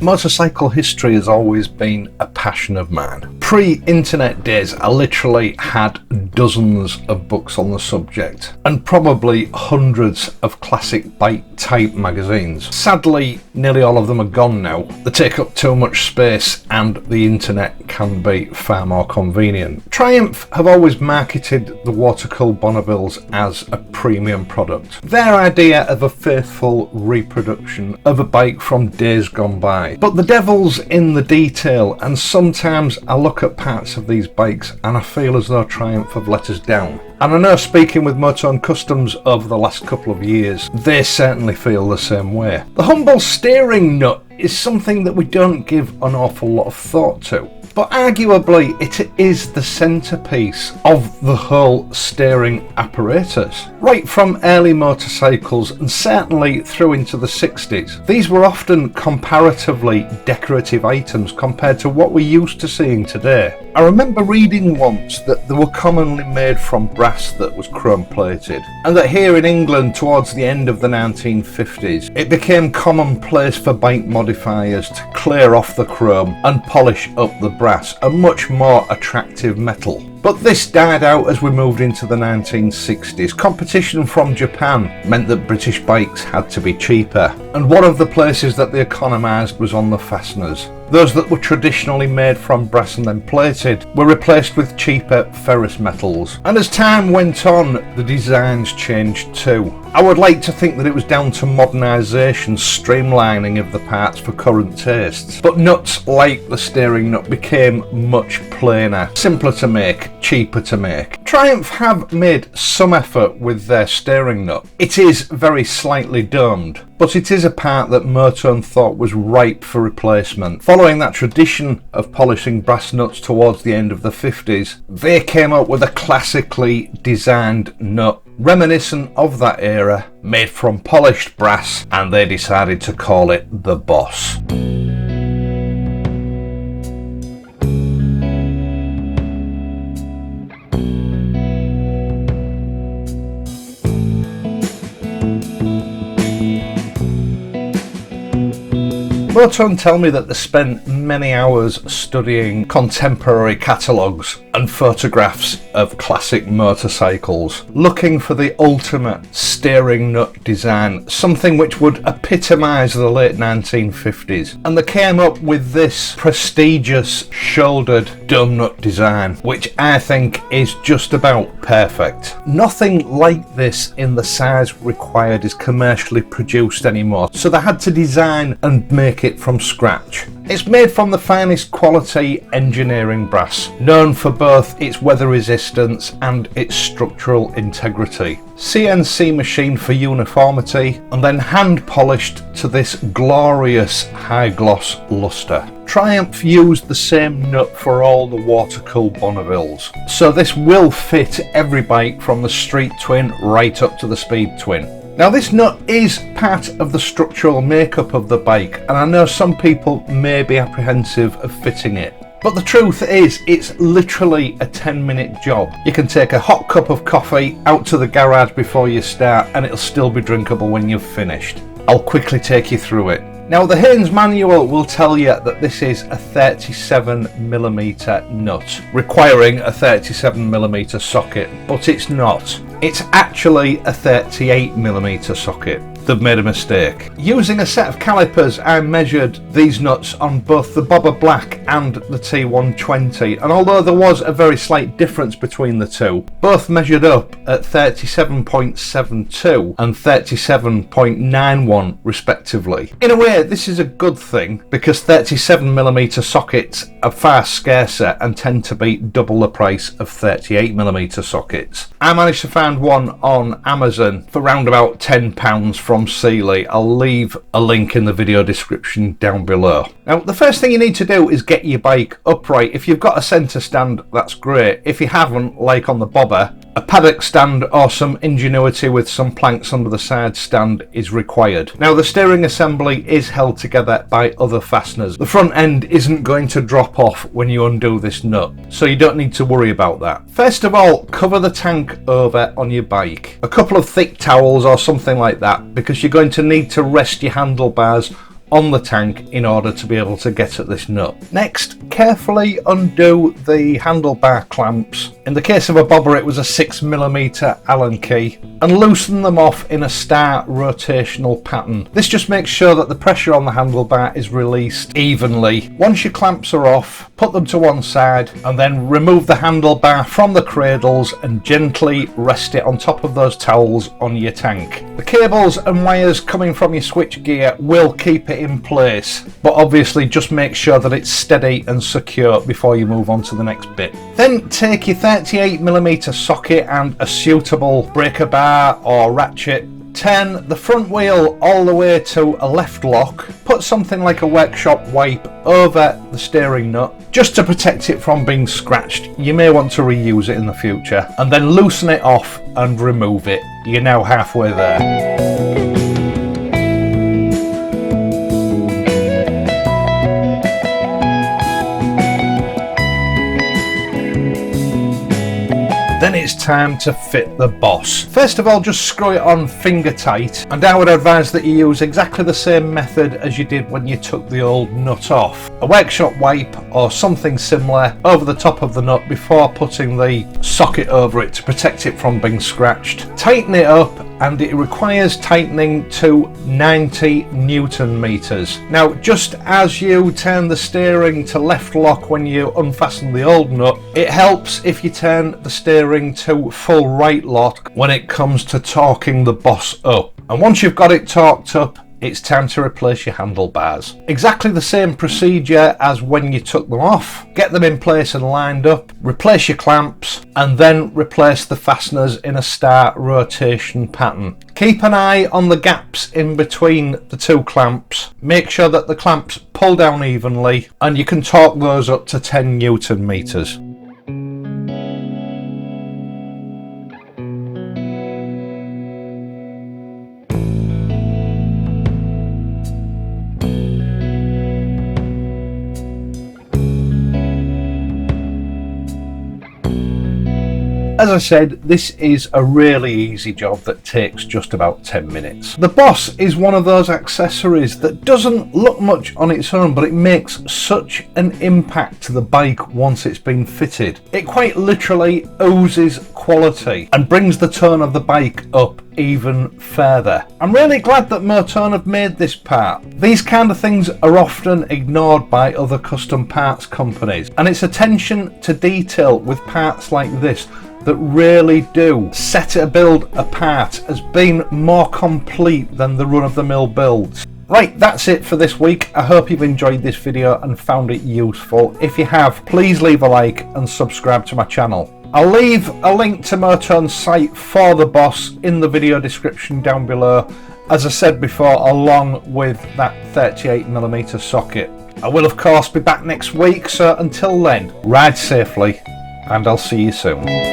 Motorcycle history has always been a passion of mine. Pre-internet days, I literally had dozens of books on the subject and probably hundreds of classic bike type magazines. Sadly, nearly all of them are gone now. They take up too much space and the internet can be far more convenient. Triumph have always marketed the water-cooled Bonnevilles as a premium product. Their idea of a faithful reproduction of a bike from days gone by. But the devil's in the detail, and sometimes I look at parts of these bikes and I feel as though Triumph have let us down. And I know, speaking with MOTONE Customs over the last couple of years, they certainly feel the same way. The humble steering nut is something that we don't give an awful lot of thought to. But arguably it is the centrepiece of the whole steering apparatus. Right from early motorcycles and certainly through into the 60s, these were often comparatively decorative items compared to what we're used to seeing today. I remember reading once that they were commonly made from brass that was chrome plated, and that here in England towards the end of the 1950s it became commonplace for bike modifiers to clear off the chrome and polish up the brass, a much more attractive metal. But this died out as we moved into the 1960s. Competition from Japan meant that British bikes had to be cheaper, and one of the places that they economised was on the fasteners. Those that were traditionally made from brass and then plated were replaced with cheaper ferrous metals. And as time went on, the designs changed too. I would like to think that it was down to modernisation, streamlining of the parts for current tastes. But nuts like the steering nut became much plainer, simpler to make, cheaper to make. Triumph have made some effort with their steering nut. It is very slightly domed, but it is a part that MOTONE thought was ripe for replacement. Following that tradition of polishing brass nuts towards the end of the 50s, they came up with a classically designed nut reminiscent of that era, made from polished brass, and they decided to call it the Boss. MOTONE tell me that they spent many hours studying contemporary catalogues and photographs of classic motorcycles, looking for the ultimate steering nut design, something which would epitomise the late 1950s. And they came up with this prestigious shouldered dome nut design, which I think is just about perfect. Nothing like this in the size required is commercially produced anymore, so they had to design and make it from scratch. It's made from the finest quality engineering brass, known for both its weather resistance and its structural integrity. CNC machined for uniformity and then hand polished to this glorious high gloss lustre. Triumph used the same nut for all the water-cooled Bonnevilles, so this will fit every bike from the Street Twin right up to the Speed Twin. Now this nut is part of the structural makeup of the bike, and I know some people may be apprehensive of fitting it. But the truth is, it's literally a 10-minute job. You can take a hot cup of coffee out to the garage before you start and it'll still be drinkable when you've finished. I'll quickly take you through it. Now the Haynes manual will tell you that this is a 37mm nut, requiring a 37mm socket, but it's not. It's actually a 38mm socket. They've made a mistake. Using a set of calipers, I measured these nuts on both the Bobber Black and the T120, and although there was a very slight difference between the two, both measured up at 37.72 and 37.91 respectively. In a way, this is a good thing because 37mm sockets are far scarcer and tend to be double the price of 38mm sockets. I managed to find one on Amazon for around about £10 from Sealy. I'll leave a link in the video description down below. Now the first thing you need to do is get your bike upright. If you've got a centre stand, that's great. If you haven't, like on the Bobber, a paddock stand or some ingenuity with some planks under the side stand is required. Now the steering assembly is held together by other fasteners. The front end isn't going to drop off when you undo this nut, so you don't need to worry about that. First of all, cover the tank over on your bike. A couple of thick towels or something like that, because you're going to need to rest your handlebars on the tank in order to be able to get at this nut. Next, carefully undo the handlebar clamps. In the case of a bobber it was a 6mm Allen key, and loosen them off in a star rotational pattern. This just makes sure that the pressure on the handlebar is released evenly. Once your clamps are off, put them to one side and then remove the handlebar from the cradles and gently rest it on top of those towels on your tank. The cables and wires coming from your switch gear will keep it in place, but obviously just make sure that it's steady and secure before you move on to the next bit. Then take your 38mm socket and a suitable breaker bar or ratchet. Turn the front wheel all the way to a left lock. Put something like a workshop wipe over the steering nut just to protect it from being scratched. You may want to reuse it in the future. And then loosen it off and remove it. You're now halfway there. Then it's time to fit the boss. First of all, just screw it on finger tight, and I would advise that you use exactly the same method as you did when you took the old nut off. A workshop wipe or something similar over the top of the nut before putting the socket over it to protect it from being scratched. Tighten it up, and it requires tightening to 90 Newton meters. Now, just as you turn the steering to left lock when you unfasten the old nut, it helps if you turn the steering to full right lock when it comes to torquing the boss up. And once you've got it torqued up, it's time to replace your handlebars. Exactly the same procedure as when you took them off. Get them in place and lined up, replace your clamps, and then replace the fasteners in a star rotation pattern. Keep an eye on the gaps in between the two clamps. Make sure that the clamps pull down evenly, and you can torque those up to 10 Newton meters. As I said, this is a really easy job that takes just about 10 minutes. The boss is one of those accessories that doesn't look much on its own, but it makes such an impact to the bike once it's been fitted. It quite literally oozes quality and brings the tone of the bike up even further. I'm really glad that MOTONE have made this part. These kind of things are often ignored by other custom parts companies, and it's attention to detail with parts like this that really do set a build apart as being more complete than the run-of-the-mill builds. Right, that's it for this week. I hope you've enjoyed this video and found it useful. If you have, please leave a like and subscribe to my channel. I'll leave a link to MOTONE's site for the boss in the video description down below, as I said before, along with that 38mm socket. I will of course be back next week, so until then, ride safely and I'll see you soon.